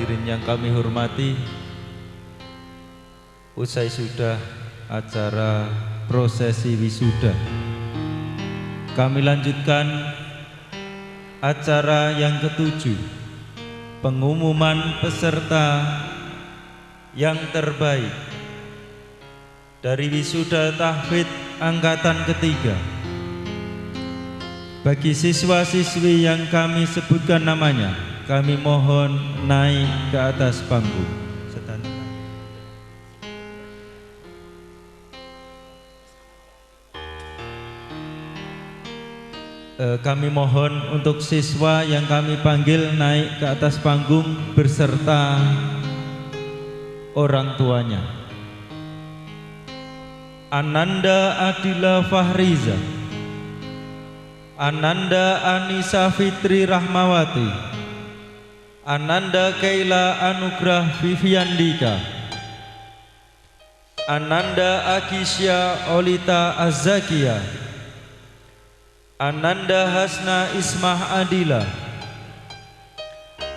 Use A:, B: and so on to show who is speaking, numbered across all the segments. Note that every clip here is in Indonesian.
A: hadirin yang kami hormati, usai sudah acara prosesi wisuda, kami lanjutkan acara yang ketujuh, pengumuman peserta yang terbaik dari wisuda tahfidz angkatan ketiga. Bagi siswa-siswi yang kami sebutkan namanya, kami mohon naik ke atas panggung. Kami mohon untuk siswa yang kami panggil naik ke atas panggung berserta orang tuanya. Ananda Adila Fahriza, Ananda Anissa Fitri Rahmawati, Ananda Keila Anugrah Viviandika, Ananda Agisya Olita Azzakia, Ananda Hasna Ismah Adila,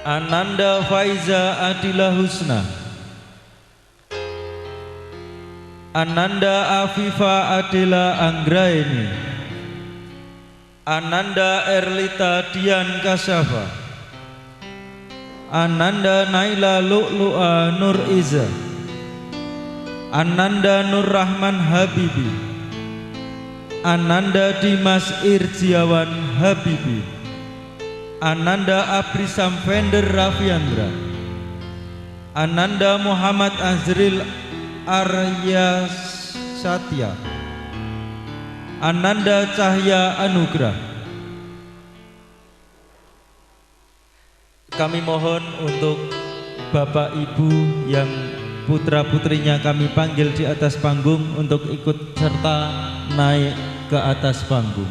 A: Ananda Faiza Adila Husna, Ananda Afifa Adila Anggraini, Ananda Erlita Dian Kasyafa, Ananda Naila Lu'lu'a Nur Iza, Ananda Nur Rahman Habibi, Ananda Dimas Irjiawan Habibi, Ananda Abrisam Fender Raffiandra, Ananda Muhammad Azril Arya Satya, Ananda Cahya Anugrah. Kami mohon untuk Bapak Ibu yang putra-putrinya kami panggil di atas panggung untuk ikut serta naik ke atas panggung.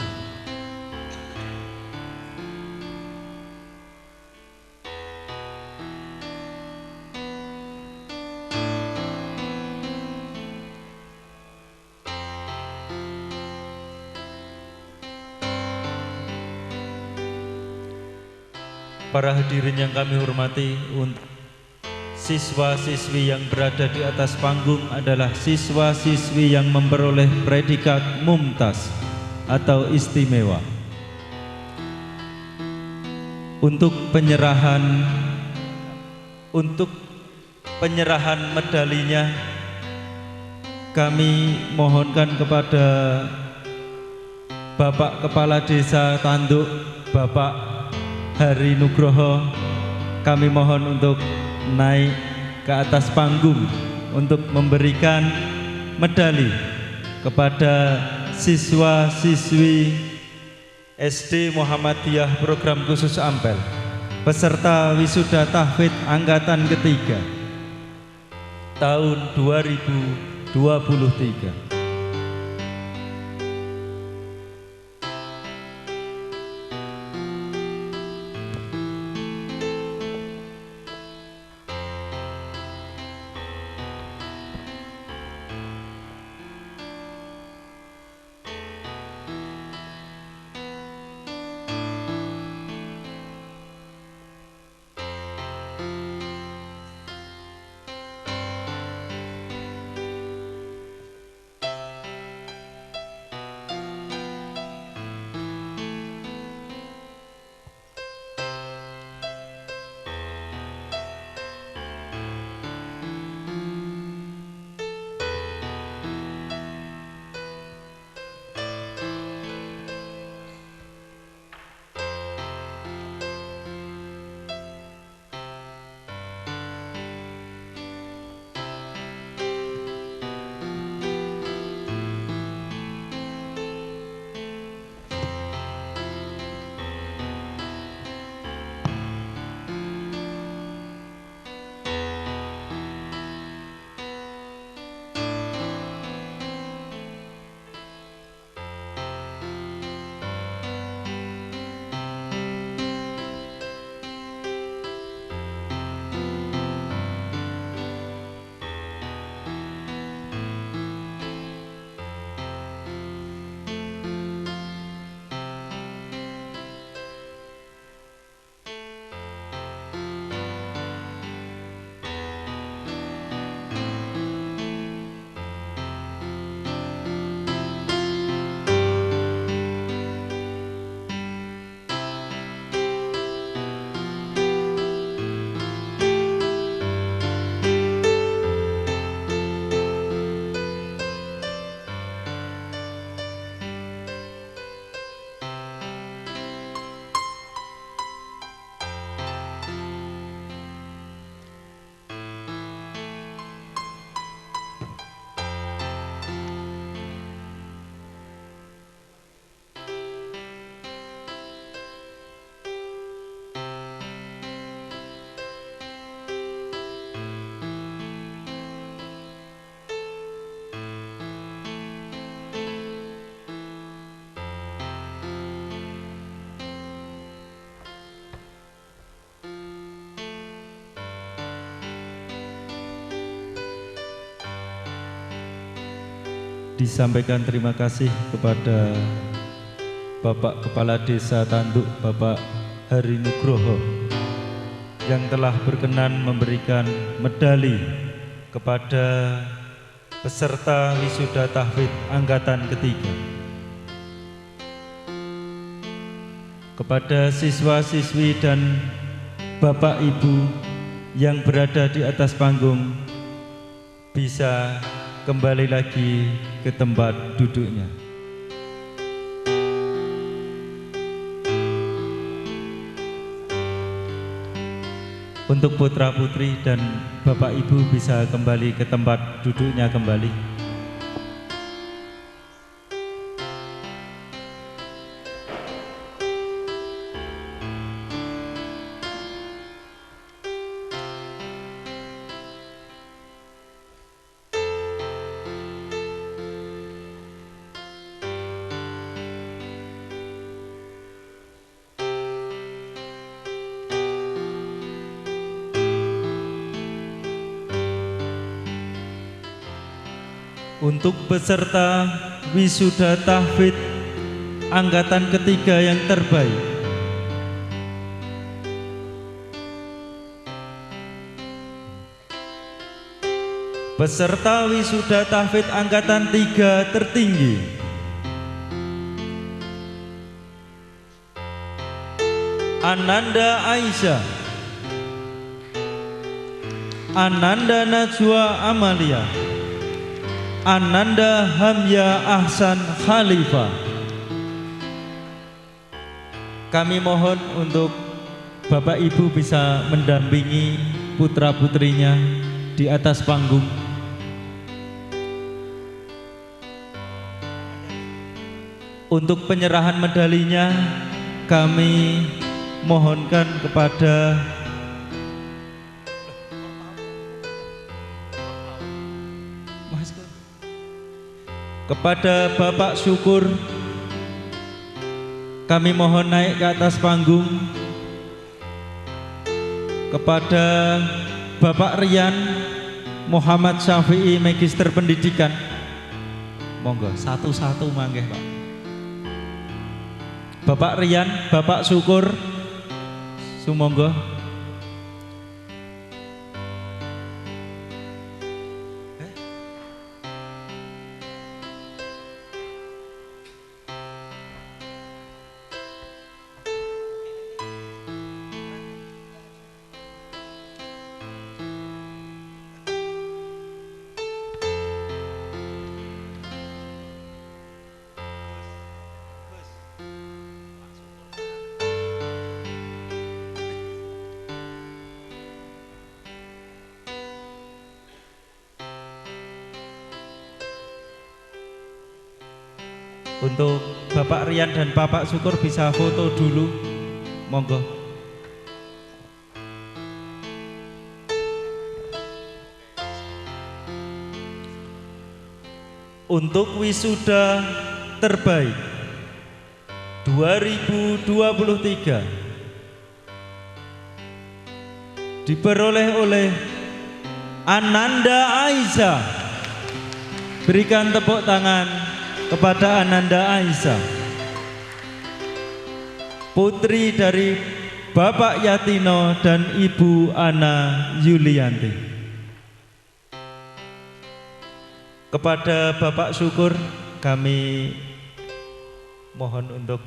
A: Para hadirin yang kami hormati, untuk siswa-siswi yang berada di atas panggung adalah siswa-siswi yang memperoleh predikat mumtaz atau istimewa. Untuk penyerahan medalinya, kami mohonkan kepada Bapak Kepala Desa Tanduk, Bapak Hari Nugroho, kami mohon untuk naik ke atas panggung untuk memberikan medali kepada siswa-siswi SD Muhammadiyah Program Khusus Ampel peserta wisuda tahfidz angkatan ketiga tahun 2023. disampaikan terima kasih kepada Bapak Kepala Desa Tanduk, Bapak Hari Nugroho, yang telah berkenan memberikan medali kepada peserta wisuda tahfidz angkatan ketiga. Kepada siswa-siswi dan Bapak Ibu yang berada di atas panggung, bisa kembali lagi ke tempat duduknya. Untuk putra-putri dan Bapak Ibu bisa kembali ke tempat duduknya kembali. Untuk peserta wisuda tahfidz angkatan ketiga yang terbaik, peserta wisuda tahfidz angkatan 3 tertinggi, Ananda Aisyah, Ananda Najwa Amalia, Ananda Hamya Ahsan Khalifah. Kami mohon untuk Bapak Ibu bisa mendampingi putra-putrinya di atas panggung. Untuk penyerahan medalinya kami mohonkan kepada Bapak Syukur, kami mohon naik ke atas panggung. Kepada Bapak Rian Muhammad Syafi'i, Magister Pendidikan, monggo satu-satu manggih Pak. Bapak Rian, Bapak Syukur, sumonggo. Untuk Bapak Rian dan Bapak Syukur bisa foto dulu, monggo. Untuk wisuda terbaik 2023 diperoleh oleh Ananda Aisyah. Berikan tepuk tangan kepada Ananda Aisyah, putri dari Bapak Yatino dan Ibu Ana Yulianti. Kepada Bapak Syukur kami mohon untuk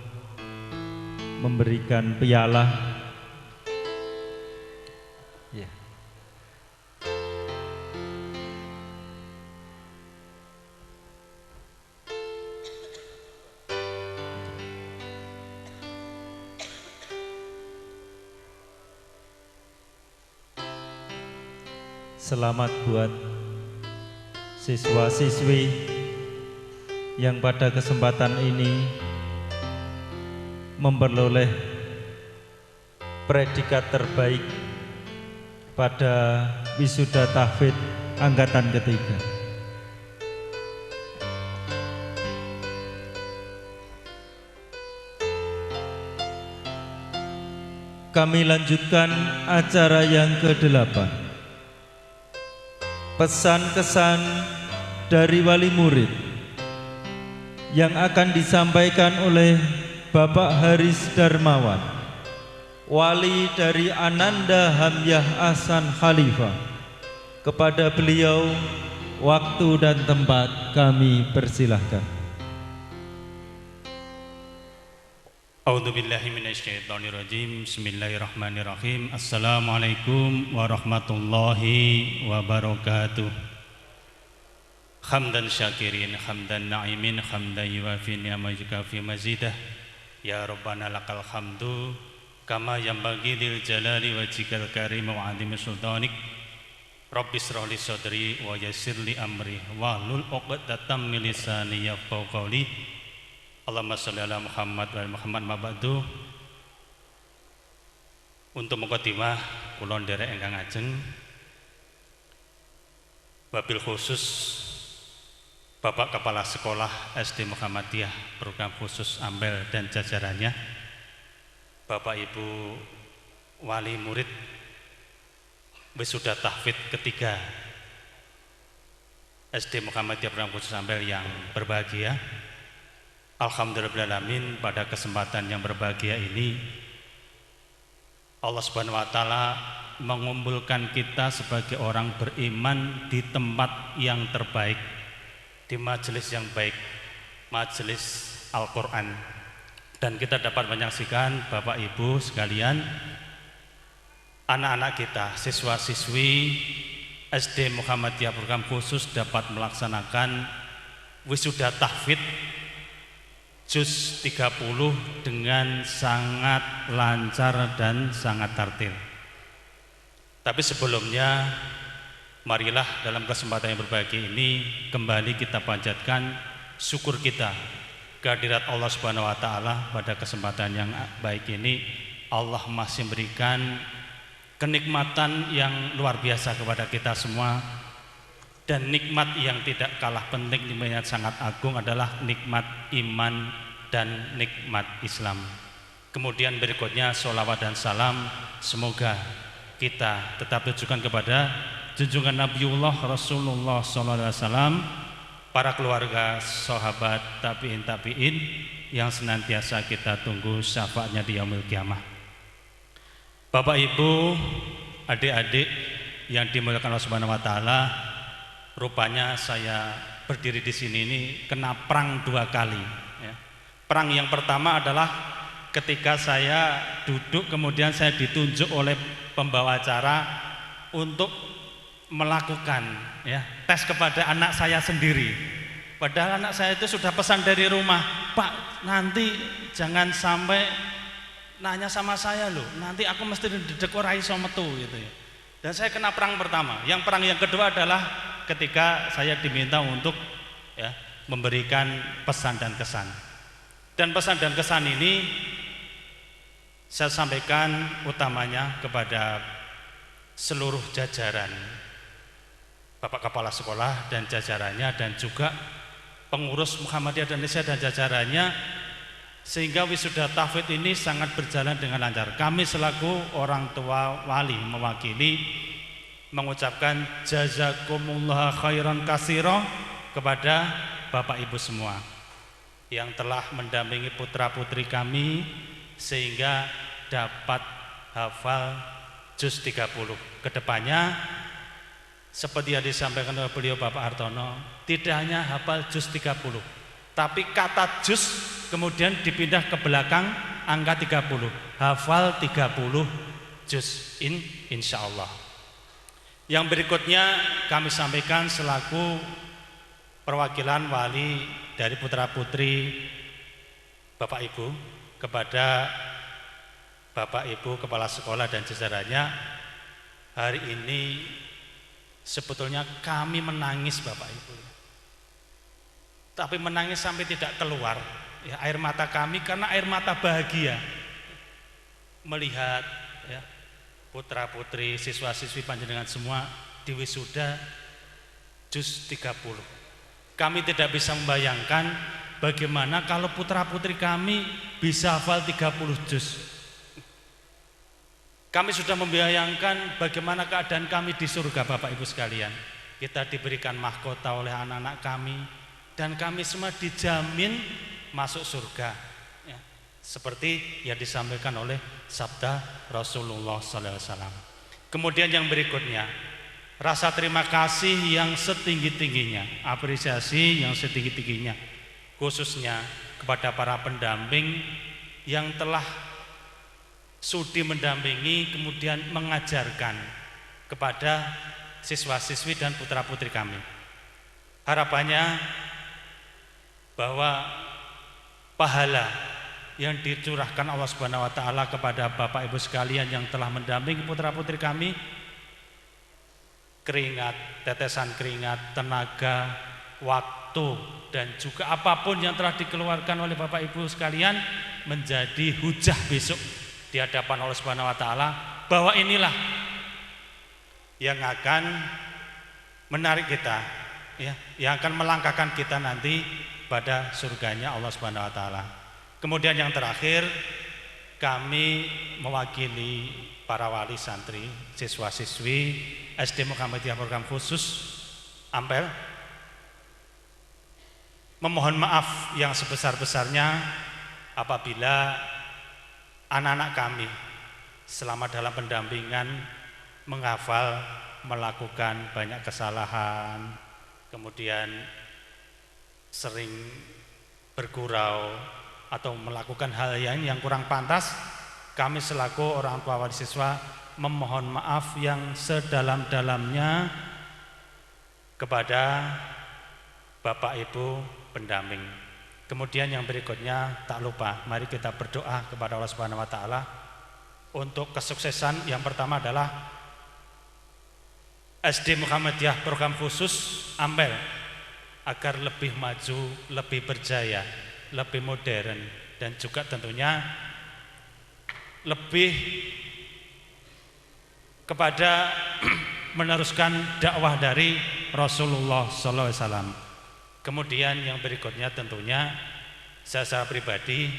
A: memberikan piala. Ya. Selamat buat siswa-siswi yang pada kesempatan ini memperoleh predikat terbaik pada wisuda tahfidz angkatan ketiga. Kami lanjutkan acara yang ke-8. Pesan kesan dari wali murid yang akan disampaikan oleh Bapak Haris Darmawan, wali dari Ananda Hamyah Ahsan Khalifah. Kepada beliau, waktu dan tempat kami persilahkan.
B: A'udzubillahi minasyaitonirrajim. Bismillahirrahmanirrahim. Assalamualaikum warahmatullahi wabarakatuh. Hamdan syakirin, hamdan na'imin, hamdan yuwafi ni'amaka fi mazidah. Ya Rabbana lakal hamdu kama yanbaghi lil jalali wajhikal karim wa 'azimi sultanik. Rabbi shrah li sadri wa yassir li amri wahlul 'uqdatam min lisani yafqahu qawli. Allahumma sholli ala Muhammad wa Muhammad ma ba'du. Untuk mukadimah kula nderek ingkang ajeng, wabil khusus Bapak Kepala Sekolah SD Muhammadiyah Program Khusus Ampel dan jajarannya, Bapak Ibu wali murid wisuda tahfidz ketiga SD Muhammadiyah Program Khusus Ampel yang berbahagia. Alhamdulillahirrahmanirrahim, pada kesempatan yang berbahagia ini Allah Subhanahu wa Ta'ala mengumpulkan kita sebagai orang beriman di tempat yang terbaik, di majelis yang baik, majelis Al-Quran. Dan kita dapat menyaksikan Bapak Ibu sekalian, anak-anak kita, siswa-siswi SD Muhammadiyah Program Khusus dapat melaksanakan wisuda tahfidz Juz 30 dengan sangat lancar dan sangat tartil. Tapi sebelumnya, marilah dalam kesempatan yang berbahagia ini kembali kita panjatkan syukur kita kehadirat Allah Subhanahu wa Ta'ala. Pada kesempatan yang baik ini Allah masih memberikan kenikmatan yang luar biasa kepada kita semua. Dan nikmat yang tidak kalah penting, nikmat yang sangat agung adalah nikmat iman dan nikmat Islam. Kemudian berikutnya sholawat dan salam semoga kita tetap tujukan kepada junjungan Nabiullah Rasulullah SAW, para keluarga, sahabat, tabi'in yang senantiasa kita tunggu syafaatnya di yaumil kiamah. Bapak Ibu, adik-adik yang dimuliakan Allah Subhanahu wa Ta'ala, rupanya saya berdiri di sini ini kena perang dua kali. Ya. Perang yang pertama adalah ketika saya duduk kemudian saya ditunjuk oleh pembawa acara untuk melakukan tes kepada anak saya sendiri. Padahal anak saya itu sudah pesan dari rumah, Pak, nanti jangan sampai nanya sama saya loh, nanti aku mesti didek ora iso metu gitu ya. Dan saya kena perang pertama. Yang perang yang kedua adalah ketika saya diminta untuk memberikan pesan dan kesan. Dan pesan dan kesan ini saya sampaikan utamanya kepada seluruh jajaran Bapak Kepala Sekolah dan jajarannya, dan juga pengurus Muhammadiyah Indonesia dan jajarannya, sehingga wisuda tahfidz ini sangat berjalan dengan lancar. Kami selaku orang tua wali mewakili mengucapkan jazakumullah khairan katsira kepada Bapak Ibu semua yang telah mendampingi putra-putri kami sehingga dapat hafal juz 30. Kedepannya seperti yang disampaikan oleh beliau Bapak Hartono, tidak hanya hafal juz 30, tapi kata juz kemudian dipindah ke belakang angka 30, hafal 30 juz insyaallah. Yang berikutnya kami sampaikan selaku perwakilan wali dari putra-putri Bapak Ibu kepada Bapak Ibu Kepala Sekolah dan jajarannya. Hari ini sebetulnya kami menangis Bapak Ibu, tapi menangis sampai tidak keluar air mata kami, karena air mata bahagia melihat putra-putri, siswa-siswi panjenengan semua diwisuda juz 30. Kami tidak bisa membayangkan bagaimana kalau putra-putri kami bisa hafal 30 juz. Kami sudah membayangkan bagaimana keadaan kami di surga Bapak Ibu sekalian. Kita diberikan mahkota oleh anak-anak kami, dan kami semua dijamin masuk surga, ya, seperti yang disampaikan oleh sabda Rasulullah SAW. Kemudian yang berikutnya, rasa terima kasih yang setinggi-tingginya, apresiasi yang setinggi-tingginya, khususnya kepada para pendamping yang telah sudi mendampingi kemudian mengajarkan kepada siswa-siswi dan putra-putri kami. Harapannya bahwa pahala yang dicurahkan Allah Subhanahu wa taala kepada Bapak Ibu sekalian yang telah mendampingi putra-putri kami, keringat, tetesan keringat, tenaga, waktu, dan juga apapun yang telah dikeluarkan oleh Bapak Ibu sekalian menjadi hujah besok di hadapan Allah Subhanahu wa taala, bahwa inilah yang akan menarik kita, ya, yang akan melangkahkan kita nanti pada surganya Allah Subhanahu wa taala. Kemudian yang terakhir, kami mewakili para wali santri, siswa-siswi SD Muhammadiyah Program Khusus Ampel memohon maaf yang sebesar-besarnya apabila anak-anak kami selama dalam pendampingan menghafal melakukan banyak kesalahan, kemudian sering bergurau atau melakukan hal yang kurang pantas. Kami selaku orang tua wali siswa memohon maaf yang sedalam-dalamnya kepada Bapak Ibu pendamping. Kemudian yang berikutnya, tak lupa mari kita berdoa kepada Allah Subhanahu wa taala untuk kesuksesan. Yang pertama adalah SD Muhammadiyah Program Khusus Ampel agar lebih maju, lebih berjaya, lebih modern, dan juga tentunya lebih kepada meneruskan dakwah dari Rasulullah SAW. Kemudian yang berikutnya tentunya saya secara pribadi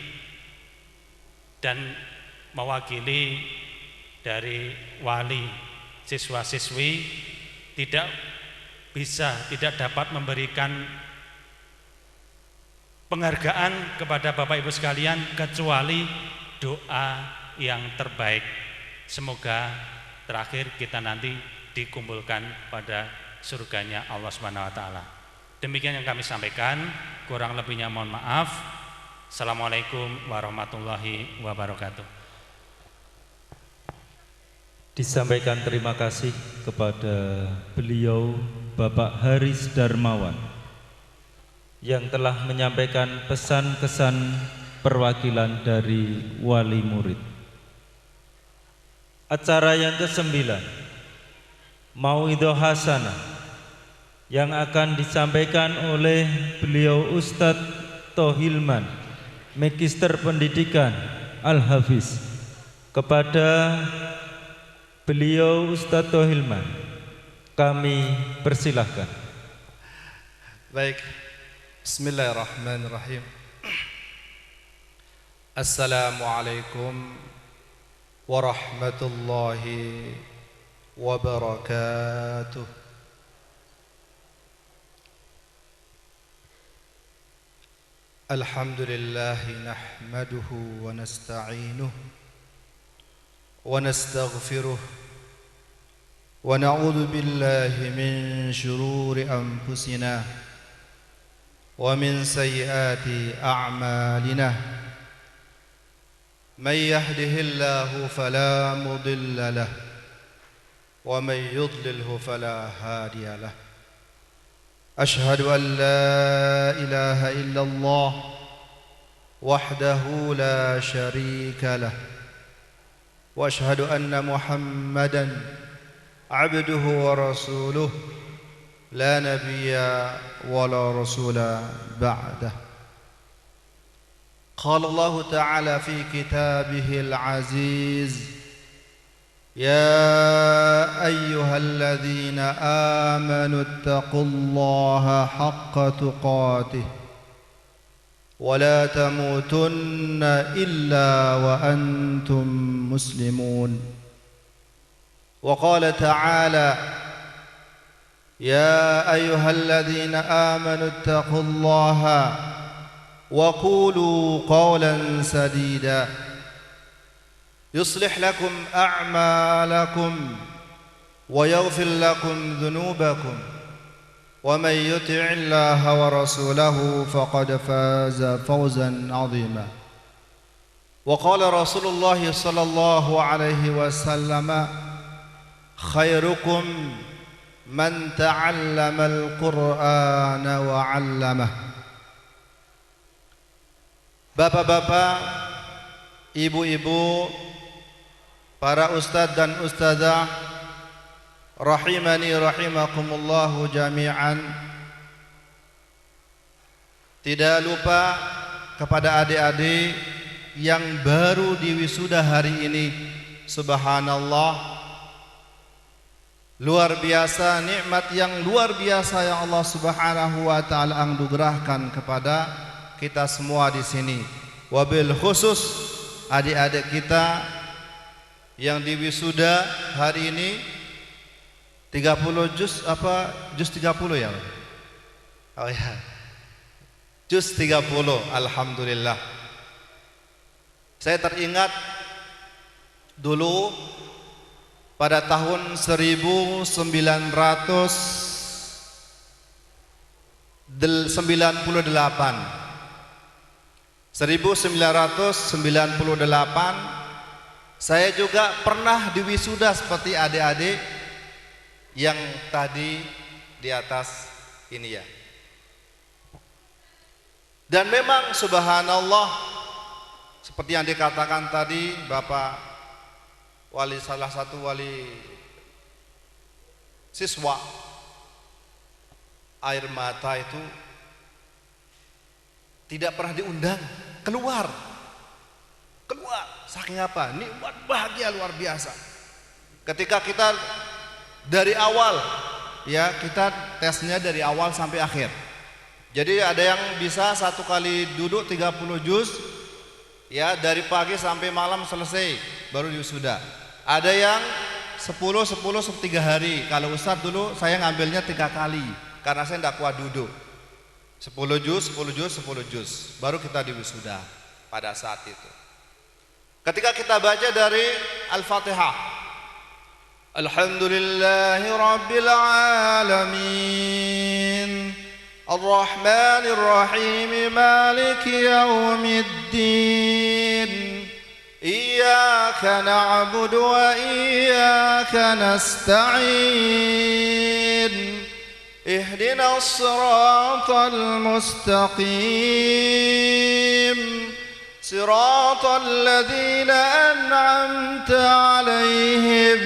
B: dan mewakili dari wali siswa-siswi tidak dapat memberikan penghargaan kepada Bapak Ibu sekalian kecuali doa yang terbaik. Semoga terakhir kita nanti dikumpulkan pada surganya Allah Subhanahu wa taala. Demikian yang kami sampaikan, kurang lebihnya mohon maaf. Assalamualaikum warahmatullahi wabarakatuh.
A: Disampaikan terima kasih kepada beliau Bapak Haris Darmawan yang telah menyampaikan pesan-kesan perwakilan dari wali murid. Acara yang ke-9, Mauidhah Hasanah, yang akan disampaikan oleh beliau Ustadz Tohilman, Magister Pendidikan Al-Hafiz. Kepada beliau Ustadz Tohilman kami persilahkan.
C: Baik, bismillahirrahmanirrahim. Assalamualaikum warahmatullahi wabarakatuh. Alhamdulillah nahmaduhu wa nasta'inuhu ونستغفره ونعوذ بالله من شرور أنفسنا ومن سيئات أعمالنا من يهده الله فلا مضل له ومن يضلله فلا هادي له أشهد أن لا إله إلا الله وحده لا شريك له وأشهد أن محمدًا عبده ورسوله لا نبي ولا رسول بعده. قال الله تعالى في كتابه العزيز: يا أيها الذين آمنوا اتقوا الله حق تقاته ولا تموتن إلا وأنتم مسلمون. وقال تعالى: يا أيها الذين آمنوا اتقوا الله وقولوا قولا سديدا يصلح لكم أعمالكم ويغفر لكم ذنوبكم ومن يطع الله ورسوله فقد فاز فوزا عظيما وقال رسول الله صلى الله عليه وسلم خيركم من تعلم القرآن وعلمه. Bapak-bapak, ibu-ibu, para ustadz dan ustadzah, rahimani rahimakumullahu jami'an. Tidak lupa kepada adik-adik yang baru diwisuda hari ini, subhanallah, luar biasa, nikmat yang luar biasa yang Allah Subhanahu wa taala anugerahkan kepada kita semua di sini. Wabil khusus adik-adik kita yang diwisuda hari ini 30 juz apa juz 30 ya? Oh ya. Juz 30, alhamdulillah. Saya teringat dulu pada tahun 1998 saya juga pernah diwisuda seperti adik-adik yang tadi di atas ini ya. Dan memang subhanallah seperti yang dikatakan tadi Bapak wali, salah satu wali siswa, air mata itu tidak pernah diundang keluar saking apa, nikmat bahagia luar biasa ketika kita dari awal ya, kita tesnya dari awal sampai akhir. Jadi ada yang bisa satu kali duduk 30 juz ya, dari pagi sampai malam selesai baru diwisuda. Ada yang 10 3 hari. Kalau Ustaz dulu saya ngambilnya 3 kali karena saya tidak kuat duduk. 10 juz baru kita diwisuda pada saat itu. Ketika kita baca dari Al-Fatihah, Alhamdulillahi Rabbil Alamin, Ar-Rahmanir Rahim, Maliki Yawmiddin, Iyyaka na'budu wa iyyaka nasta'in, Ihdinas siratal mustaqim, Siratal ladzina an'amta 'alaihim,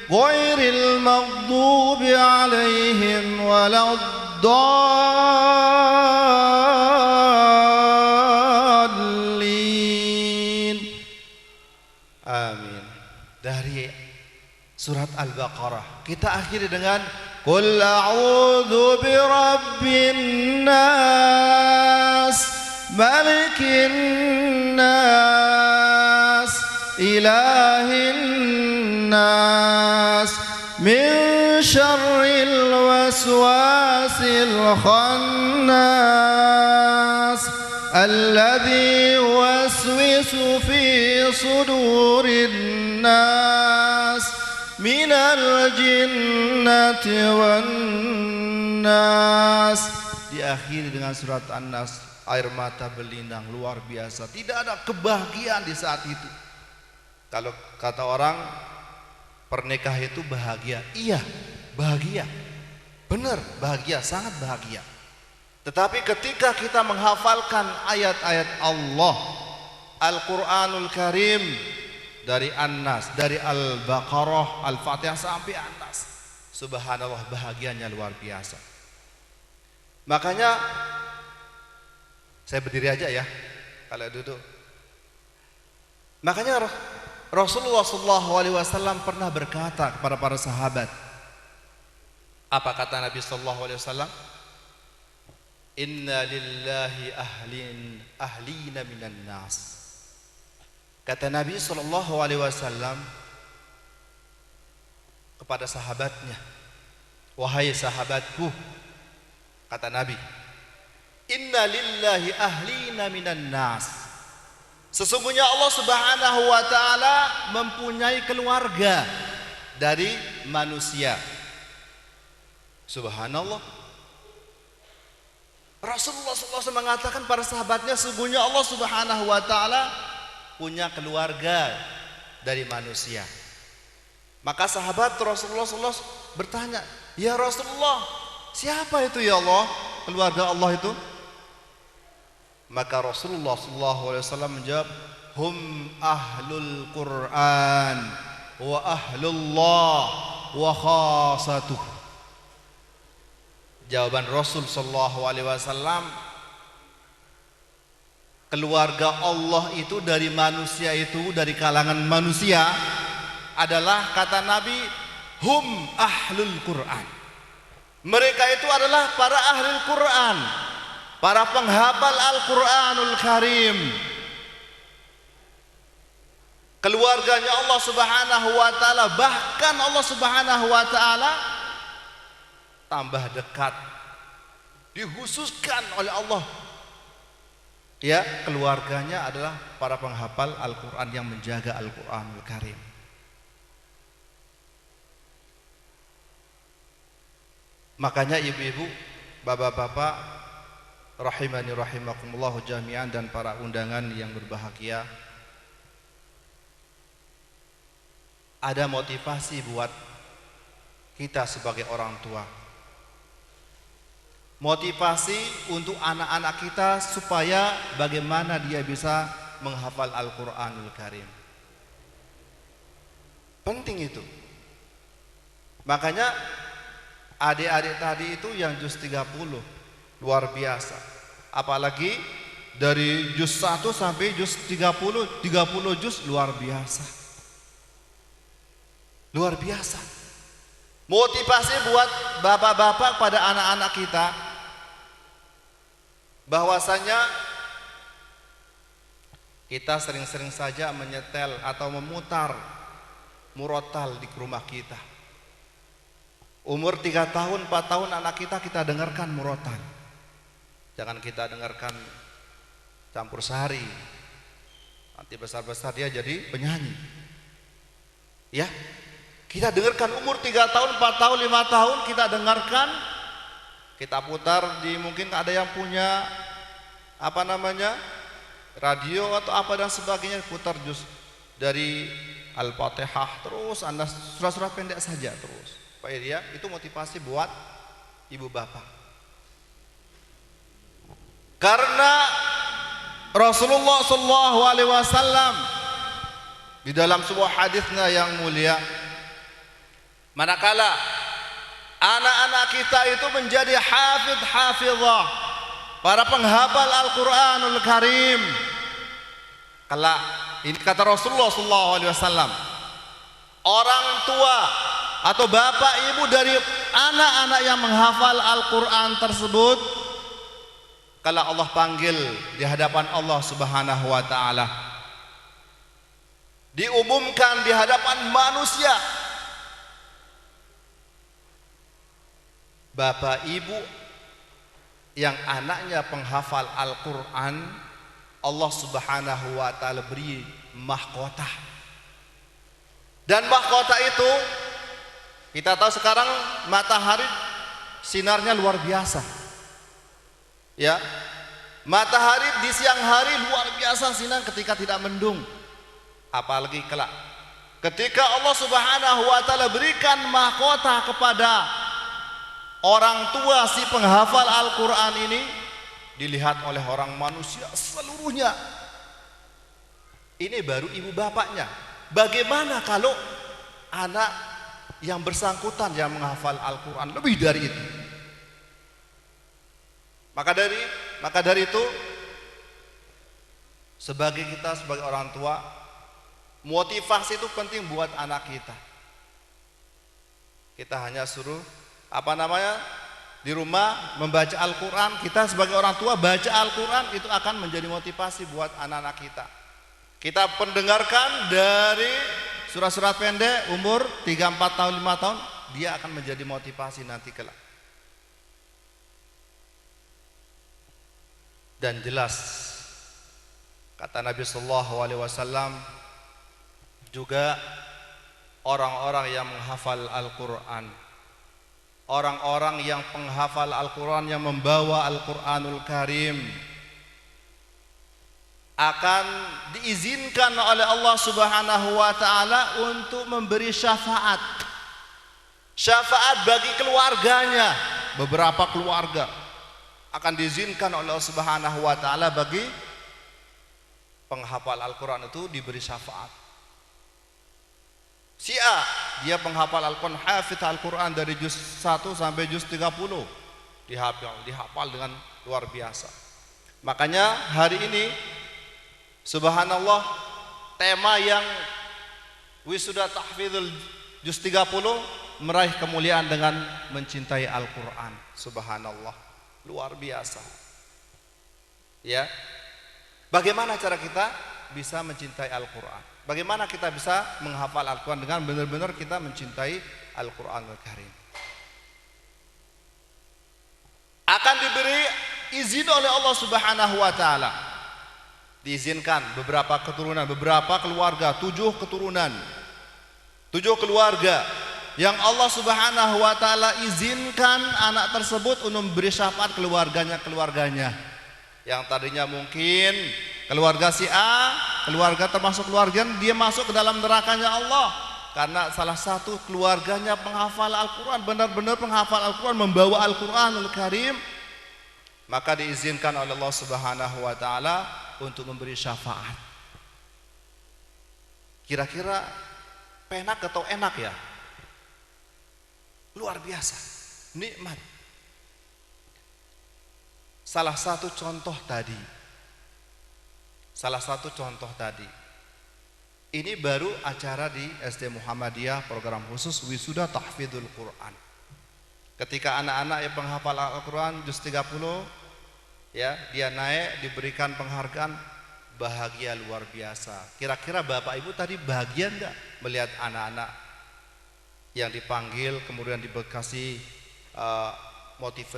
C: ghairil maghdubi 'alaihim waladdallin. Amin. Dari surat Al-Baqarah kita akhiri dengan Qul a'udzu birabbin nas, malikin nas, ilahin nas, min syarril waswasil khannas, alladzi yuwaswisu fi sudurin nas, minal jinnati wan nas. Diakhiri dengan surat An-Nas. Air mata berlinang luar biasa. Tidak ada kebahagiaan di saat itu. Kalau kata orang pernikahan itu bahagia, iya bahagia, benar bahagia, sangat bahagia. Tetapi ketika kita menghafalkan ayat-ayat Allah, Al-Quranul Karim, dari An-Nas, dari Al-Baqarah, Al-Fatihah sampai An-Nas, subhanallah bahagianya luar biasa. Makanya saya berdiri aja ya kalau duduk. Makanya Rasulullah SAW pernah berkata kepada para sahabat. Apa kata Nabi SAW? Inna lillahi ahlina minan nas. Kata Nabi SAW kepada sahabatnya, wahai sahabatku, kata Nabi, inna lillahi ahlina minan nas. Sesungguhnya Allah Subhanahu wa taala mempunyai keluarga dari manusia. Subhanallah. Rasulullah SAW mengatakan para sahabatnya, sesungguhnya Allah Subhanahu wa taala punya keluarga dari manusia. Maka sahabat Rasulullah SAW bertanya, ya Rasulullah, siapa itu ya Allah, keluarga Allah itu? Maka Rasulullah SAW menjawab, hum ahlul Quran wa ahlullah wa khasatuh. Jawaban Rasul SAW, keluarga Allah itu dari manusia, itu dari kalangan manusia adalah, kata Nabi, hum ahlul Quran. Mereka itu adalah para ahli Quran, para penghafal Al-Quranul Karim. Keluarganya Allah Subhanahu wa taala, bahkan Allah Subhanahu wa taala tambah dekat, dikhususkan oleh Allah. Ya, keluarganya adalah para penghafal Al-Quran yang menjaga Al-Quranul Karim. Makanya ibu-ibu, bapak-bapak, rahimani rahimakumullah jami'an, dan para undangan yang berbahagia, ada motivasi buat kita sebagai orang tua. Motivasi untuk anak-anak kita supaya bagaimana dia bisa menghafal Al-Quranul Karim. Penting itu. Makanya adik-adik tadi itu yang juz 30 luar biasa. Apalagi dari juz 1 sampai juz 30 juz luar biasa. Luar biasa. Motivasi buat bapak-bapak pada anak-anak kita, bahwasanya kita sering-sering saja menyetel atau memutar murotal di rumah kita. Umur 3 tahun, 4 tahun anak kita dengarkan murotal. Jangan kita dengarkan campur sari, nanti besar-besar dia jadi penyanyi. Ya, kita dengarkan umur 3 tahun, 4 tahun, 5 tahun, kita dengarkan, kita putar di, mungkin ada yang punya apa namanya, radio atau apa dan sebagainya, putar juz dari Al-Fatihah terus, Anda surah-surah pendek saja terus. Pak Irya, itu motivasi buat ibu bapak. Karena Rasulullah SAW di dalam sebuah hadisnya yang mulia, manakala anak-anak kita itu menjadi hafidh-hafidhah, para penghafal Al-Quranul Karim, kelak, ini kata Rasulullah SAW, orang tua atau bapak ibu dari anak-anak yang menghafal Al-Quran tersebut, kalau Allah panggil di hadapan Allah Subhanahu wa taala, diumumkan di hadapan manusia, bapak ibu yang anaknya penghafal Al-Quran, Allah Subhanahu wa taala beri mahkota. Dan mahkota itu, kita tahu sekarang matahari sinarnya luar biasa. Ya, matahari di siang hari luar biasa sinar ketika tidak mendung. Apalagi kelak ketika Allah Subhanahu wa taala berikan mahkota kepada orang tua si penghafal Al-Quran ini, dilihat oleh orang manusia seluruhnya. Ini baru ibu bapaknya. Bagaimana kalau anak yang bersangkutan yang menghafal Al-Quran lebih dari itu? Maka dari itu, sebagai kita sebagai orang tua, motivasi itu penting buat anak kita. Kita hanya suruh di rumah membaca Al-Quran. Kita sebagai orang tua baca Al-Quran, itu akan menjadi motivasi buat anak-anak kita. Kita pendengarkan dari surat-surat pendek umur 3, 4 tahun, 5 tahun, dia akan menjadi motivasi nanti kelak. Dan jelas kata Nabi sallallahu alaihi wasallam juga orang-orang yang menghafal Al-Qur'an, orang-orang yang penghafal Al-Qur'an yang membawa Al-Qur'anul Karim akan diizinkan oleh Allah Subhanahu wa taala untuk memberi syafaat. Syafaat bagi keluarganya. Beberapa keluarga akan diizinkan oleh Allah Subhanahu wa taala bagi penghafal Al-Qur'an itu diberi syafaat. Si A, dia penghafal Al-Qur'an, hafidz Al-Qur'an dari juz 1 sampai juz 30. Dihafal dengan luar biasa. Makanya hari ini subhanallah, tema yang wisuda tahfidzul juz 30 meraih kemuliaan dengan mencintai Al-Qur'an. Subhanallah, luar biasa. Ya. Bagaimana cara kita bisa mencintai Al-Qur'an? Bagaimana kita bisa menghafal Al-Qur'an dengan benar-benar kita mencintai Al-Qur'anul Karim? Akan diberi izin oleh Allah Subhanahu wa taala. Diizinkan beberapa keturunan, beberapa keluarga, 7 keturunan, 7 keluarga yang Allah Subhanahu wa taala izinkan anak tersebut untuk memberi syafaat keluarganya. Yang tadinya mungkin keluarga si A, keluarga termasuk keluarga dia masuk ke dalam nerakanya Allah karena salah satu keluarganya penghafal Al-Qur'an, benar-benar penghafal Al-Qur'an, membawa Al-Qur'anul Karim, maka diizinkan oleh Allah Subhanahu wa taala untuk memberi syafaat. Kira-kira penak atau enak ya? Luar biasa, nikmat. Salah satu contoh tadi, ini baru acara di SD Muhammadiyah, program khusus wisuda tahfidzul Quran. Ketika anak-anak yang penghafal Al-Quran juz 30, ya, dia naik diberikan penghargaan, bahagia luar biasa. Kira-kira Bapak Ibu tadi bahagia enggak melihat anak-anak yang dipanggil kemudian dikasih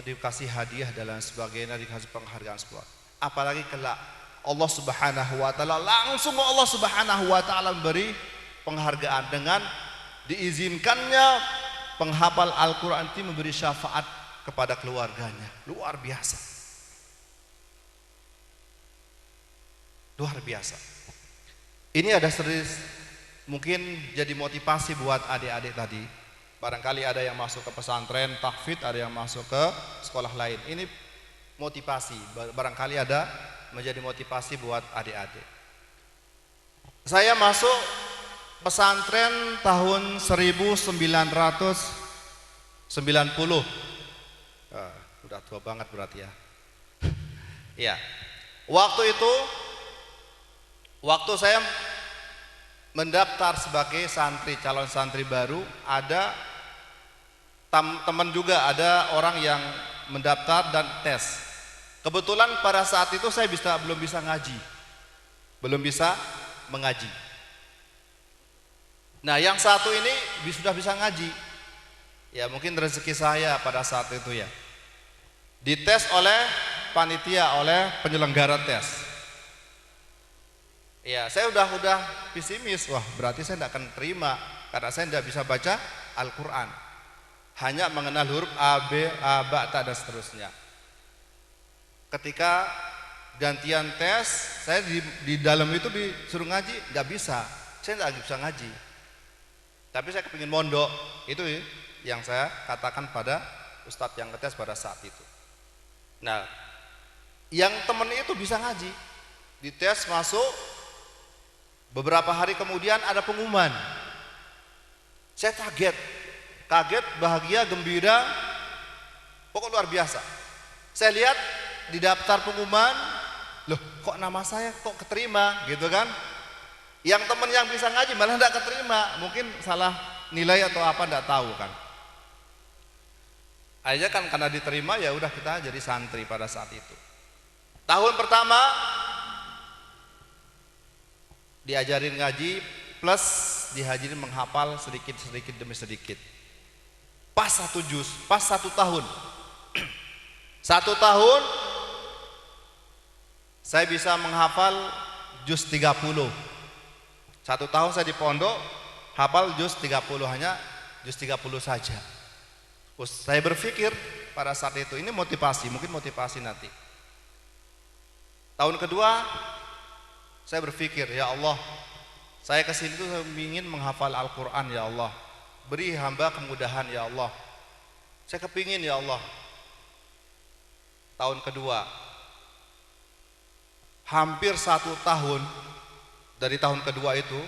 C: dikasih hadiah dan sebagainya, dikasih penghargaan semua. Apalagi kelak Allah Subhanahu wa taala, langsung Allah Subhanahu wa taala memberi penghargaan dengan diizinkannya penghafal Al-Qur'an itu memberi syafaat kepada keluarganya. Luar biasa. Luar biasa. Ini ada mungkin jadi motivasi buat adik-adik tadi. Barangkali ada yang masuk ke pesantren tahfidz, ada yang masuk ke sekolah lain. Ini motivasi, barangkali ada menjadi motivasi buat adik-adik. Saya masuk pesantren tahun 1990. Udah tua banget berarti ya. Ya. Waktu saya mendaftar sebagai santri, calon santri baru, ada teman juga, ada orang yang mendaftar dan tes. Kebetulan pada saat itu saya belum bisa ngaji, belum bisa mengaji. Nah, yang satu ini sudah bisa ngaji. Ya, mungkin rezeki saya pada saat itu ya. Dites oleh panitia, oleh penyelenggara tes. Ya, saya udah pesimis. Wah, berarti saya tidak akan terima karena saya tidak bisa baca Al-Quran, hanya mengenal huruf A, B, A, ba, ta dan seterusnya. Ketika gantian tes, saya di dalam itu disuruh ngaji, nggak bisa. Saya nggak bisa ngaji. Tapi saya kepingin mondok. Itu yang saya katakan pada ustadz yang ngetes pada saat itu. Nah, yang temen itu bisa ngaji, dites masuk. Beberapa hari kemudian ada pengumuman. Saya kaget, bahagia, gembira, pokok luar biasa. Saya lihat di daftar pengumuman, loh kok nama saya kok keterima gitu kan. Yang teman yang bisa ngaji malah tidak keterima, mungkin salah nilai atau apa tidak tahu kan. Akhirnya kan karena diterima ya udah kita jadi santri pada saat itu. Tahun pertama diajarin ngaji plus diajarin menghafal sedikit demi sedikit. pas 1 juz, pas 1 tahun. 1 tahun saya bisa menghafal juz 30. 1 tahun saya di pondok hafal juz 30, hanya juz 30 saja. Terus saya berpikir pada saat itu, ini motivasi, mungkin motivasi nanti. Tahun kedua saya berpikir, ya Allah, saya kesini tuh ingin menghafal Al-Quran, ya Allah, beri hamba kemudahan, ya Allah, saya kepingin, ya Allah. Tahun kedua, hampir 1 tahun dari tahun kedua itu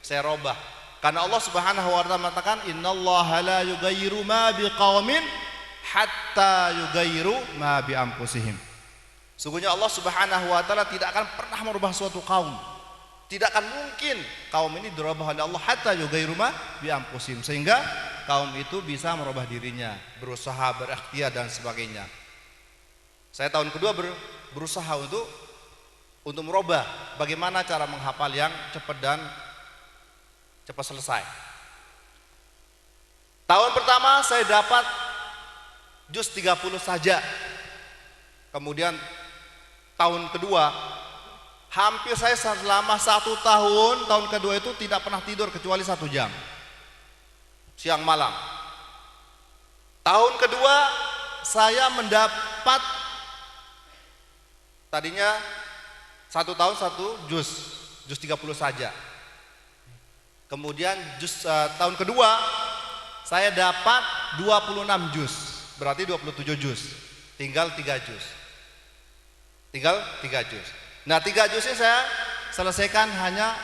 C: saya robah, karena Allah Subhanahu wa ta'ala mengatakan, innallaha la yughayyiru ma biqaumin hatta yughayyiru ma bi anfusihim. Sungguhnya Allah Subhanahu wa ta'ala tidak akan pernah merubah suatu kaum. Tidak akan mungkin kaum ini dirubah oleh Allah hatta yughayyiru ma bi anfusihim, sehingga kaum itu bisa merubah dirinya, berusaha, berikhtiar dan sebagainya. Saya tahun kedua berusaha untuk merubah bagaimana cara menghafal yang cepat dan cepat selesai. Tahun pertama saya dapat juz 30 saja. Kemudian tahun kedua, hampir saya selama 1 tahun, tahun kedua itu tidak pernah tidur kecuali 1 jam, siang malam. Tahun kedua saya mendapat, tadinya 1 tahun 1 juz 30 saja. Kemudian tahun kedua saya dapat 26 juz, berarti 27 juz, tinggal 3 juz. Nah 3 juz ini saya selesaikan hanya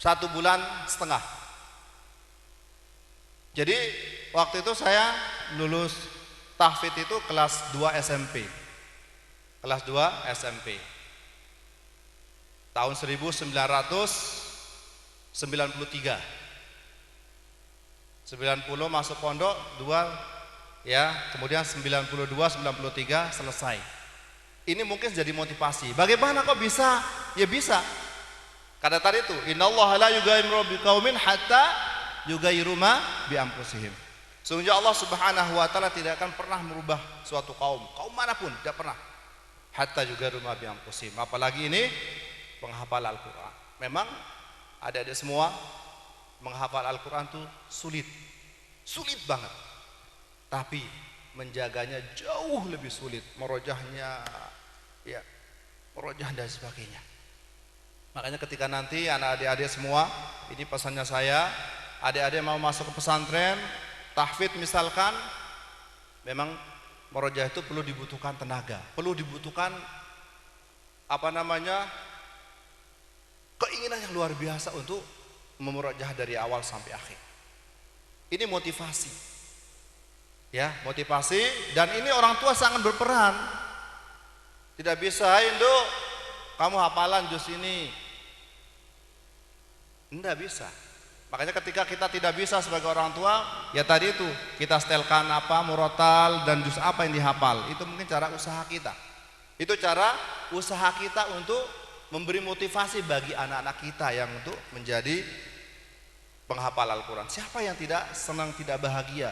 C: 1,5 bulan. Jadi waktu itu saya lulus tahfidz itu kelas 2 SMP. Kelas 2 SMP tahun 1993. 90 masuk pondok 2 ya, kemudian 92 93 selesai. Ini mungkin jadi motivasi. Bagaimana kok bisa? Ya bisa. Kata tadi itu, innallaha la yughayyiru biqaumin hatta yughayyiru ma bi anfusihim. Sungguhnya Allah Subhanahu wa ta'ala tidak akan pernah merubah suatu kaum manapun, tidak pernah. Hatta yughayyiru ma bi anfusihim. Apalagi ini menghafal Al-Qur'an. Memang adik-adik semua, menghafal Al-Quran itu sulit banget, tapi menjaganya jauh lebih sulit, merojahnya ya, merojah dan sebagainya. Makanya ketika nanti anak adik-adik semua, ini pesannya saya, adik-adik mau masuk ke pesantren tahfidz misalkan, memang merojah itu perlu dibutuhkan tenaga, perlu dibutuhkan keinginan yang luar biasa untuk memerojah dari awal sampai akhir. Ini motivasi, ya, motivasi. Dan ini orang tua sangat berperan. Tidak bisa, Induk, kamu hafalan juz ini, tidak bisa. Makanya ketika kita tidak bisa sebagai orang tua, ya tadi itu kita setelkan murotal dan juz apa yang dihafal. Itu mungkin cara usaha kita. Itu cara usaha kita untuk memberi motivasi bagi anak-anak kita yang untuk menjadi penghafal Al-Quran. Siapa yang tidak senang, tidak bahagia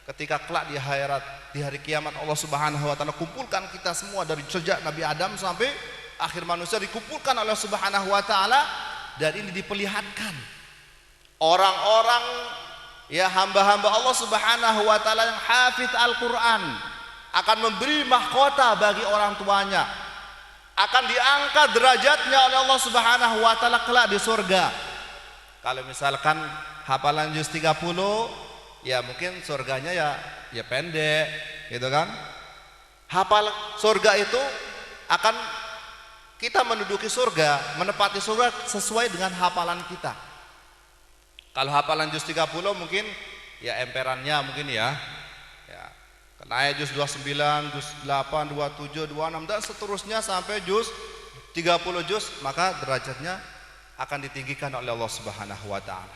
C: ketika kelak di akhirat, di hari kiamat Allah Subhanahu wa ta'ala kumpulkan kita semua dari sejak Nabi Adam sampai akhir manusia, dikumpulkan oleh Subhanahu wa ta'ala, dan ini diperlihatkan orang-orang, ya, hamba-hamba Allah Subhanahu wa ta'ala yang hafidz Al-Quran akan memberi mahkota bagi orang tuanya, akan diangkat derajatnya oleh Allah Subhanahu wa ta'ala kelak di surga. Kalau misalkan hafalan juz 30, ya mungkin surganya ya pendek gitu kan. Hafal surga itu akan kita menduduki surga, menepati surga sesuai dengan hafalan kita. Kalau hafalan juz 30 mungkin ya emperannya mungkin ya naik juz 29, juz 8, 27, 26 dan seterusnya sampai juz 30 juz, maka derajatnya akan ditinggikan oleh Allah Subhanahu wa ta'ala.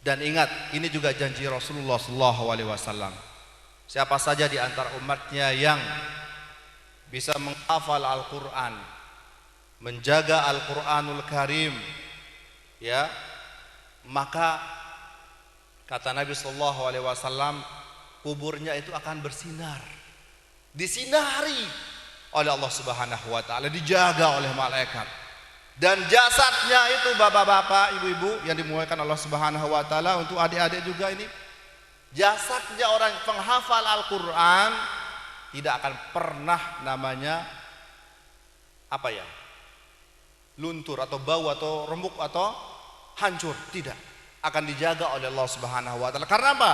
C: Dan ingat, ini juga janji Rasulullah SAW. Siapa saja di antara umatnya yang bisa menghafal Al-Quran, menjaga Al-Quranul Karim, ya, maka Kata Nabi Shallallahu Alaihi Wasallam, kuburnya itu akan bersinar, disinari oleh Allah Subhanahu Wa Taala, dijaga oleh malaikat. Dan jasadnya itu bapak-bapak, ibu-ibu yang dimuliakan Allah Subhanahu Wa Taala, untuk adik-adik juga ini, jasadnya orang penghafal Al-Quran tidak akan pernah namanya apa ya, luntur atau bau atau remuk atau hancur, tidak, akan dijaga oleh Allah Subhanahu Wa Taala. Karena apa?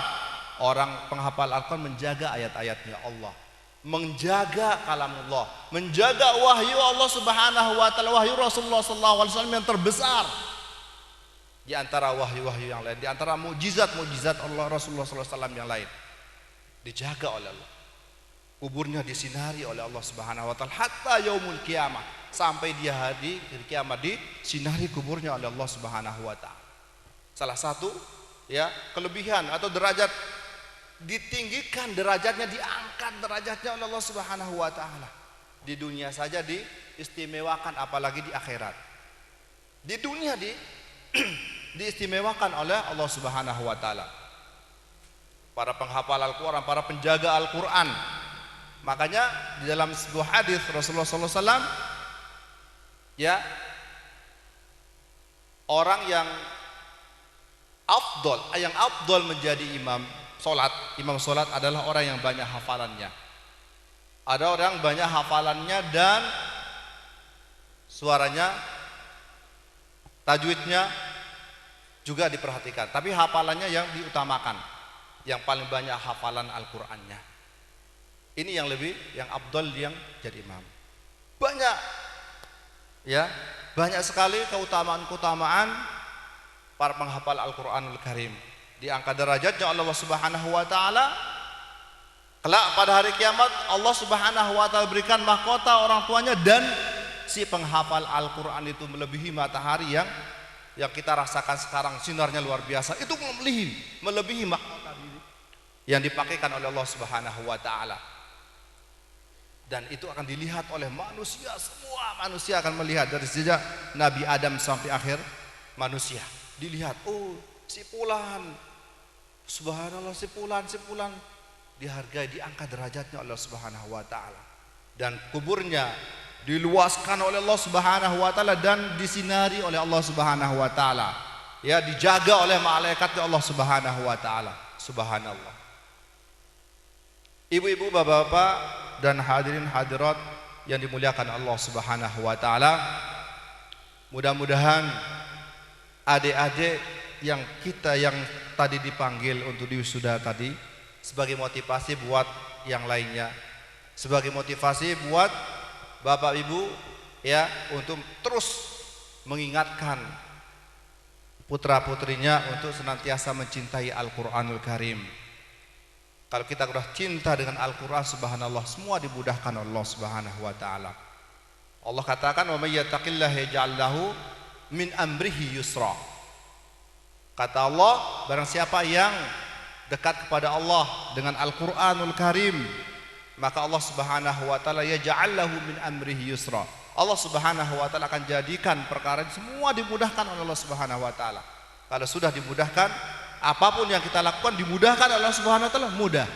C: Orang penghafal Al-Quran menjaga ayat-ayatnya Allah, menjaga kalamullah, menjaga wahyu Allah Subhanahu Wa Taala, wahyu Rasulullah Sallallahu Alaihi Wasallam yang terbesar di antara wahyu-wahyu yang lain, di antara mukjizat-mukjizat Allah Rasulullah Sallallahu Alaihi Wasallam yang lain, dijaga oleh Allah. Kuburnya disinari oleh Allah Subhanahu Wa Taala hatta yaumul kiamah, sampai dia hari kiamat disinari kuburnya oleh Allah Subhanahu Wa Taala. Salah satu ya kelebihan atau derajat, ditinggikan derajatnya, diangkat derajatnya oleh Allah Subhanahu Wa Taala. Di dunia saja diistimewakan, apalagi di akhirat. Di dunia diistimewakan oleh Allah Subhanahu Wa Taala. Para penghafal Al-Quran, para penjaga Al-Quran. Makanya di dalam sebuah hadis Rasulullah SAW, ya, orang yang afdol menjadi imam solat adalah orang yang banyak hafalannya. Ada orang banyak hafalannya dan suaranya, tajwidnya juga diperhatikan, tapi hafalannya yang diutamakan, yang paling banyak hafalan Al-Qur'annya. Ini yang afdol yang jadi imam. Banyak ya, banyak sekali keutamaan para penghafal Al-Qur'anul Karim. Diangkat derajatnya oleh Allah Subhanahu Wa Taala. Kelak pada hari kiamat Allah Subhanahu Wa Taala berikan mahkota orang tuanya, dan si penghafal Al-Qur'an itu melebihi matahari yang kita rasakan sekarang, sinarnya luar biasa. Itu melebihi mahkota yang dipakaikan oleh Allah Subhanahu Wa Taala. Dan itu akan dilihat oleh manusia, semua manusia akan melihat dari sejak Nabi Adam sampai akhir manusia. Dilihat, oh si fulan, subhanallah, si fulan dihargai, diangkat derajatnya oleh Allah Subhanahu Wa Taala. Dan kuburnya diluaskan oleh Allah Subhanahu Wa Taala dan disinari oleh Allah Subhanahu Wa Taala. Ya, dijaga oleh malaikatnya Allah Subhanahu Wa Taala. Subhanallah. Ibu-ibu, bapak-bapak, dan hadirin hadirat yang dimuliakan Allah Subhanahu Wa Taala, mudah-mudahan adik-adik yang tadi dipanggil untuk diwisuda tadi sebagai motivasi buat yang lainnya, sebagai motivasi buat bapak ibu ya, untuk terus mengingatkan putra putrinya untuk senantiasa mencintai Al-Qur'anul Karim. Kalau kita sudah cinta dengan Al-Quran, subhanallah, semua dimudahkan Allah Subhanahu Wa Taala. Allah katakan, wa may yattaqillaha yaj'al lahu min amrihi yusra. Kata Allah, barang siapa yang dekat kepada Allah dengan Al-Qur'anul Karim, maka Allah Subhanahu Wa Taala yaj'al lahu min amrihi yusra. Allah Subhanahu Wa Taala akan jadikan perkara semua dimudahkan oleh Allah Subhanahu Wa Taala. Kalau sudah dimudahkan, apapun yang kita lakukan dimudahkan oleh Allah Subhanahu Wa Taala, mudah.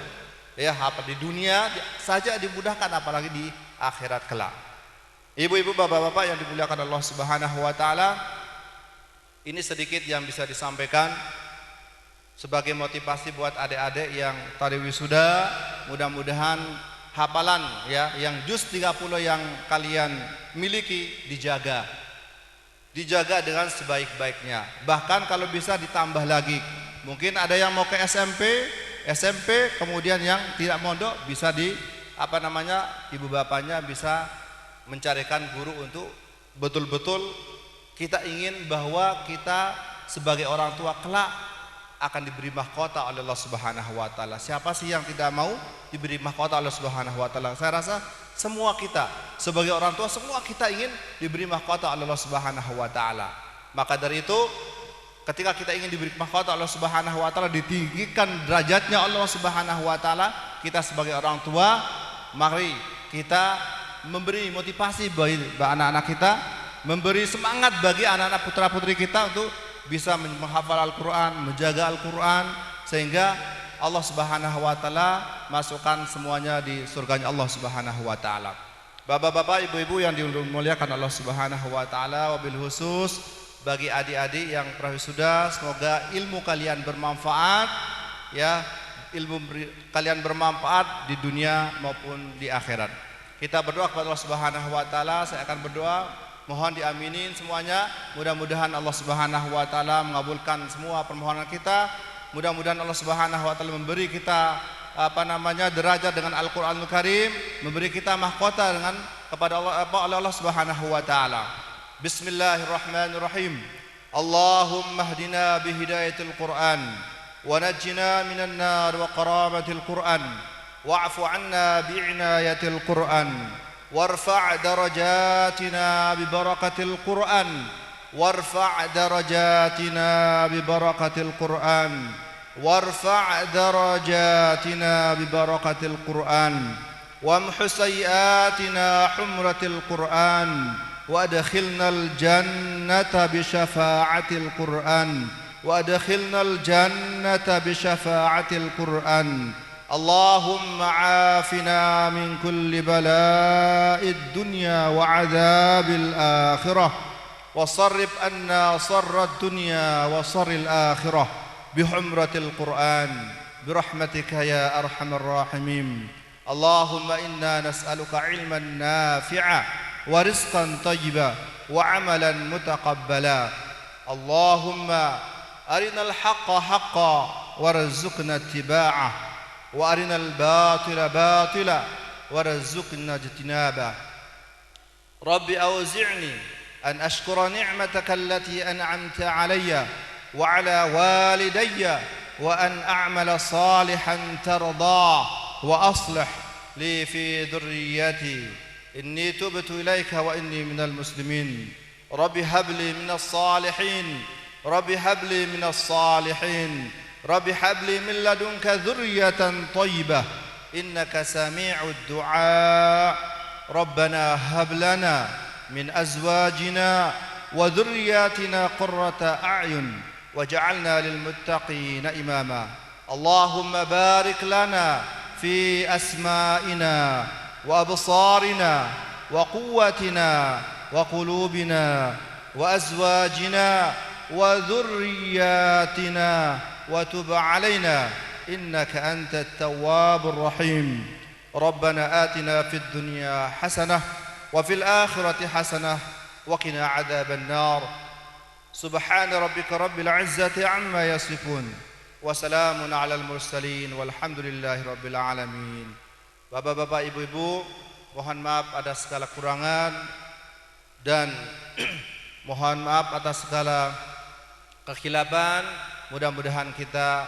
C: Ya, apa di dunia saja dimudahkan, apalagi di akhirat kelak. Ibu-ibu, bapak-bapak yang dimuliakan Allah Subhanahu Wa Taala, ini sedikit yang bisa disampaikan sebagai motivasi buat adik-adik yang tadi wisuda. Mudah-mudahan hafalan ya, yang juz 30 yang kalian miliki dijaga dengan sebaik-baiknya. Bahkan kalau bisa ditambah lagi. Mungkin ada yang mau ke SMP, kemudian yang tidak mondok bisa ibu bapaknya bisa mencarikan guru untuk betul-betul kita ingin bahwa kita sebagai orang tua kelak akan diberi mahkota oleh Allah Subhanahu Wa Taala. Siapa sih yang tidak mau diberi mahkota oleh Allah Subhanahu Wa Taala? Saya rasa semua kita sebagai orang tua, semua kita ingin diberi mahkota oleh Allah Subhanahu Wa Taala. Maka dari itu, ketika kita ingin diberi mahkota Allah Subhanahu Wa Taala, ditinggikan derajatnya Allah Subhanahu Wa Taala, kita sebagai orang tua, mari kita memberi motivasi bagi anak-anak kita, memberi semangat bagi anak-anak putra putri kita untuk bisa menghafal Al-Quran, menjaga Al-Quran, sehingga Allah Subhanahu wa Ta'ala masukkan semuanya di surganya Allah Subhanahu wa Ta'ala. Bapak-bapak, ibu-ibu yang dimuliakan Allah Subhanahu wa Ta'ala, wabil khusus bagi adik-adik yang prawisuda, semoga ilmu kalian bermanfaat, ya, kalian bermanfaat di dunia maupun di akhirat. Kita berdoa kepada Allah Subhanahu wa Ta'ala. Saya akan berdoa, mohon diaminin semuanya. Mudah-mudahan Allah Subhanahu wa Ta'ala mengabulkan semua permohonan kita. Mudah-mudahan Allah Subhanahu wa Ta'ala memberi kita derajat dengan Al-Qur'anul Karim, memberi kita mahkota dengan kepada Allah Subhanahu wa Ta'ala. Bismillahirrahmanirrahim. Allahumma hdina bihidayatil Qur'an wa najjina minan nar wa qaramatil Qur'an wa'fu 'anna bi'inayatil Qur'an warfa' darajatina bi barakatil Qur'an warfa' darajatina bi barakatil Qur'an وارفع درجاتنا ببركة القرآن وامح سيئاتنا حمرة القرآن وادخلنا الجنة بشفاعة القرآن وادخلنا الجنة بشفاعة القرآن اللهم عافنا من كل بلاء الدنيا وعذاب الآخرة وصرف عنا صر الدنيا وصر الآخرة بحمرة القرآن برحمتك يا أرحم الراحمين اللهم إنا نسألك علما نافعا ورزقا طيبا وعملا متقبلا اللهم أرنا الحق حقا وارزقنا اتباعه وأرنا الباطل باطلا وارزقنا اجتنابه رب أوزعني أن أشكر نعمتك التي أنعمت علي وعلى والدي وأن أعمل صالحا ترضاه وأصلح لي في ذريتي إني تبت إليك وإني من المسلمين رب هب لي من الصالحين رب هب لي من الصالحين رب هب لي من لدنك ذرية طيبة إنك سميع الدعاء ربنا هب لنا من أزواجنا وذرياتنا قرة أعين وجعلنا للمتقين إماما اللهم بارك لنا في أسمائنا وأبصارنا وقوتنا وقلوبنا وأزواجنا وذرياتنا وتب علينا إنك أنت التواب الرحيم ربنا آتنا في الدنيا حسنة وفي الآخرة حسنة وقنا عذاب النار سبحان ربك رب العزة عما يصفون وسلام على المرسلين والحمد لله رب العالمين. Bapak-bapak, ibu-ibu, mohon maaf atas segala kurangan dan mohon maaf atas segala kekhilafan. Mudah-mudahan kita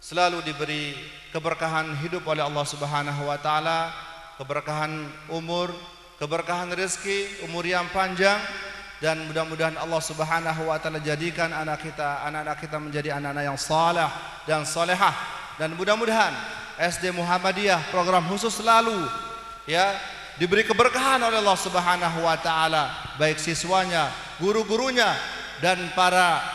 C: selalu diberi keberkahan hidup oleh Allah Subhanahu wa Ta'ala, keberkahan umur, keberkahan rezeki, umur yang panjang, dan mudah-mudahan Allah Subhanahu wa Ta'ala jadikan anak-anak kita menjadi anak-anak yang saleh dan salehah, dan mudah-mudahan SD Muhammadiyah program khusus selalu ya diberi keberkahan oleh Allah Subhanahu wa Ta'ala, baik siswanya, guru-gurunya, dan para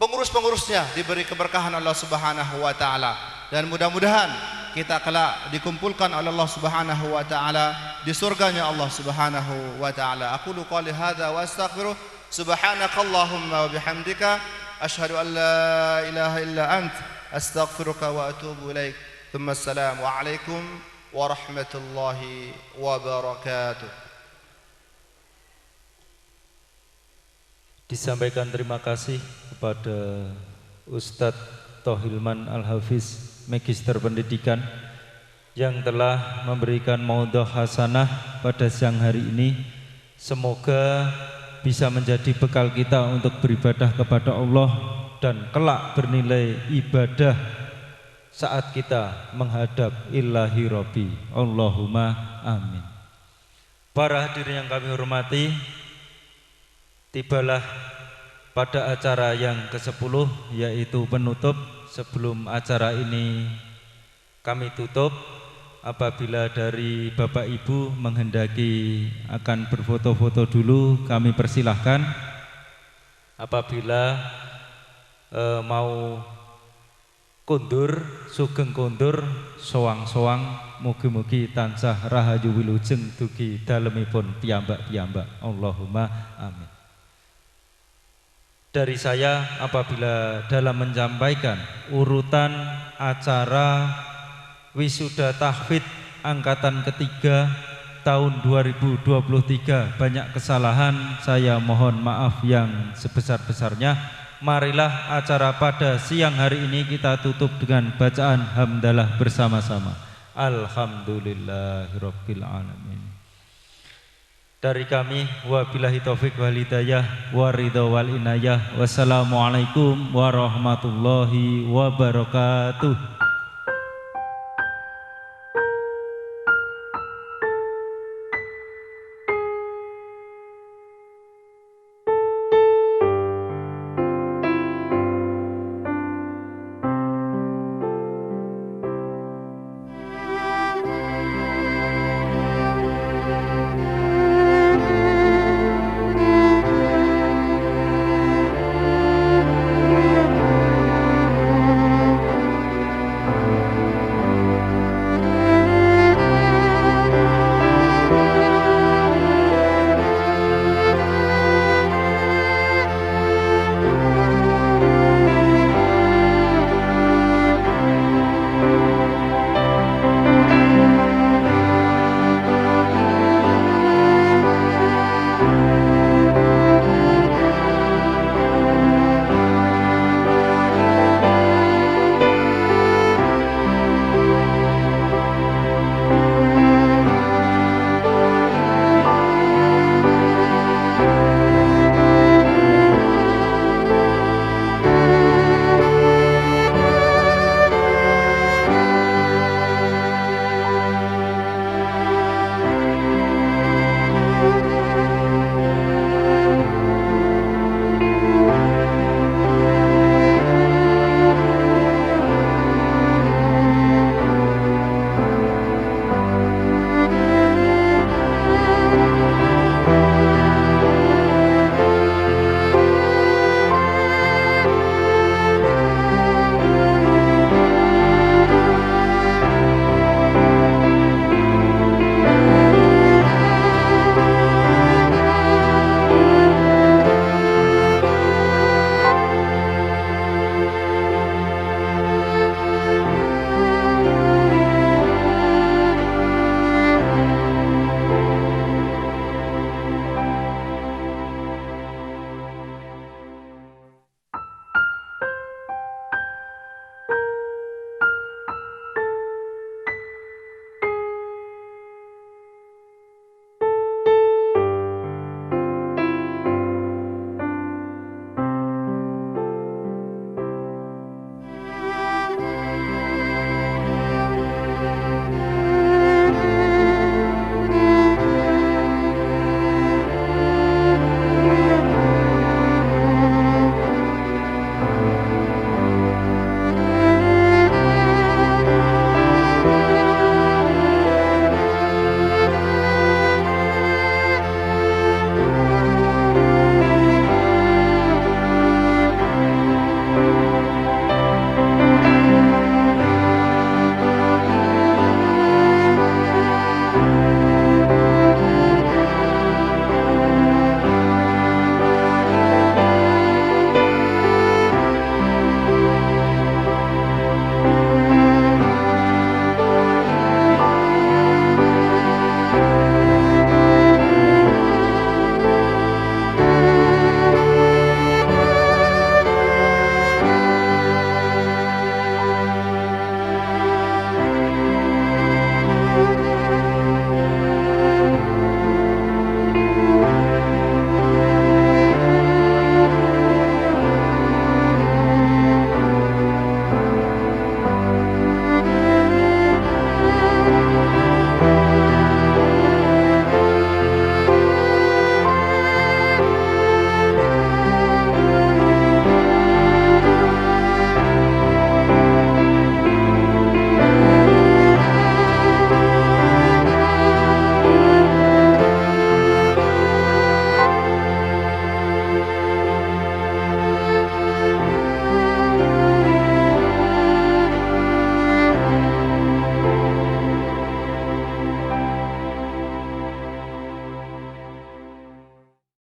C: pengurus-pengurusnya diberi keberkahan Allah Subhanahu wa Ta'ala, dan mudah-mudahan kita kelak dikumpulkan oleh Allah Subhanahu wa Ta'ala di surganya Allah Subhanahu wa Ta'ala. Aqulu qali hadza wa astaghfiruh. Subhanakallahumma wa bihamdika asyhadu an la ilaha illa ant astaghfiruka wa atubu ilaik. Tsumma assalamu alaikum warahmatullahi wabarakatuh.
A: Disampaikan terima kasih kepada Ustadz Tohilman Al-Hafiz, Magister Pendidikan, yang telah memberikan maudhu hasanah pada siang hari ini. Semoga bisa menjadi bekal kita untuk beribadah kepada Allah dan kelak bernilai ibadah saat kita menghadap Ilahi Rabbi. Allahumma amin. Para hadirin yang kami hormati, tibalah pada acara yang ke-10, yaitu penutup. Sebelum acara ini kami tutup, apabila dari Bapak Ibu menghendaki akan berfoto-foto dulu, kami persilahkan. Apabila mau kondur, sugeng kondur, soang-soang, mugi-mugi tansah rahayu wilujeng dugi dalemipun piyambak-piyambak. Allahumma amin. Dari saya, apabila dalam menyampaikan urutan acara wisuda tahfidz angkatan ketiga tahun 2023 banyak kesalahan, saya mohon maaf yang sebesar-besarnya. Marilah acara pada siang hari ini kita tutup dengan bacaan hamdalah bersama-sama. Alhamdulillahirabbil alamin. Dari kami, wabillahi taufik wal hidayah wa ridha wal inayah. Wassalamualaikum warahmatullahi wabarakatuh.